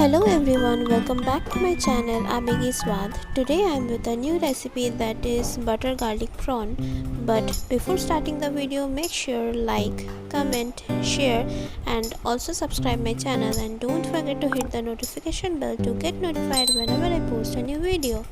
Hello everyone, welcome back to my channel Abegi Swad. Today I am with a new recipe that is butter garlic prawn. But before starting the video, make sure like, comment, share and also subscribe my channel, and don't forget to hit the notification bell to get notified whenever I post a new video.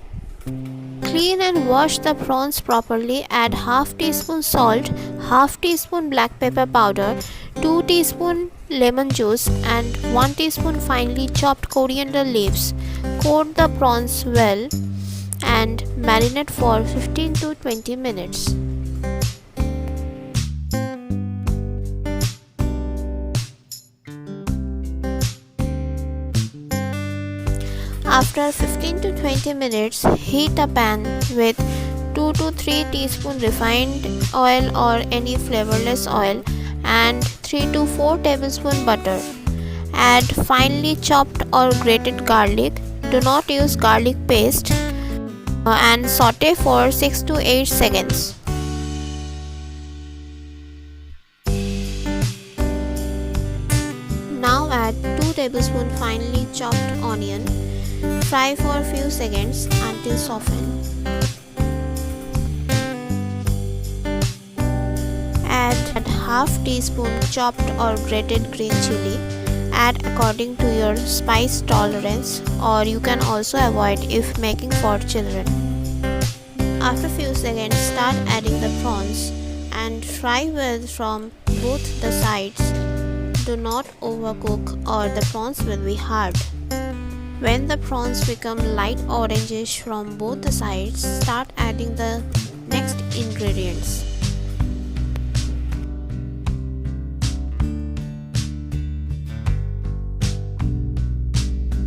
Clean and wash the prawns properly. Add half teaspoon salt, half teaspoon black pepper powder, 2 teaspoon lemon juice and 1 teaspoon finely chopped coriander leaves. Coat the prawns well and marinate for 15 to 20 minutes. After 15 to 20 minutes, heat a pan with 2 to 3 teaspoon refined oil or any flavorless oil and 3 to 4 tablespoon butter. Add finely chopped or grated garlic. Do not use garlic paste and saute for 6 to 8 seconds. Now add 2 tablespoon finely chopped onion. Fry for a few seconds until softened. Add half teaspoon chopped or grated green chili. Add according to your spice tolerance, or you can also avoid if making for children. After few seconds, start adding the prawns and fry well from both the sides. Do not overcook or the prawns will be hard. When the prawns become light orangish from both the sides, start adding the next ingredients.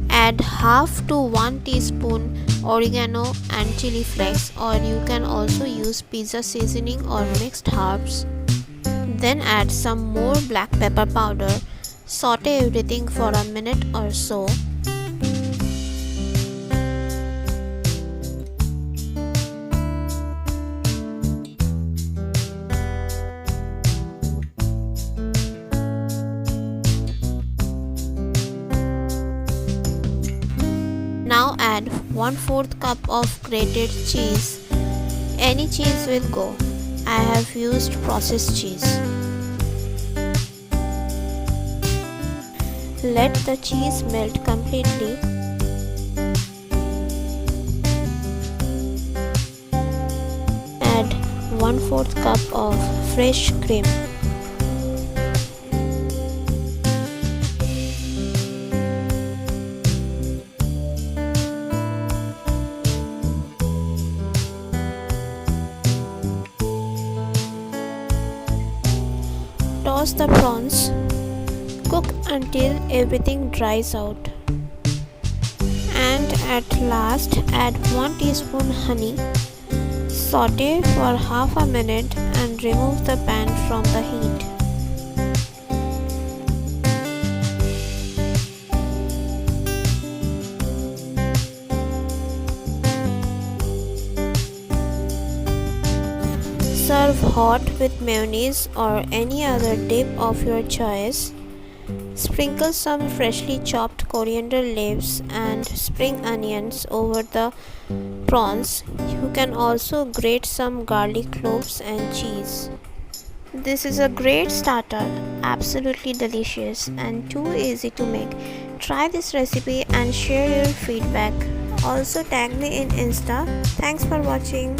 Add half to 1 teaspoon oregano and chili flakes, or you can also use pizza seasoning or mixed herbs. Then add some more black pepper powder. Saute everything for a minute or so. Now add 1/4 cup of grated cheese. Any cheese will go. I have used processed cheese. Let the cheese melt completely. Add 1/4 cup of fresh cream. Toss the prawns. Cook until everything dries out. And at last add 1 teaspoon honey. Saute for half a minute and remove the pan from the heat. Serve hot with mayonnaise or any other dip of your choice. Sprinkle some freshly chopped coriander leaves and spring onions over the prawns. You can also grate some garlic cloves and cheese. This is a great starter, absolutely delicious and too easy to make. Try this recipe and share your feedback. Also tag me in Insta. Thanks for watching.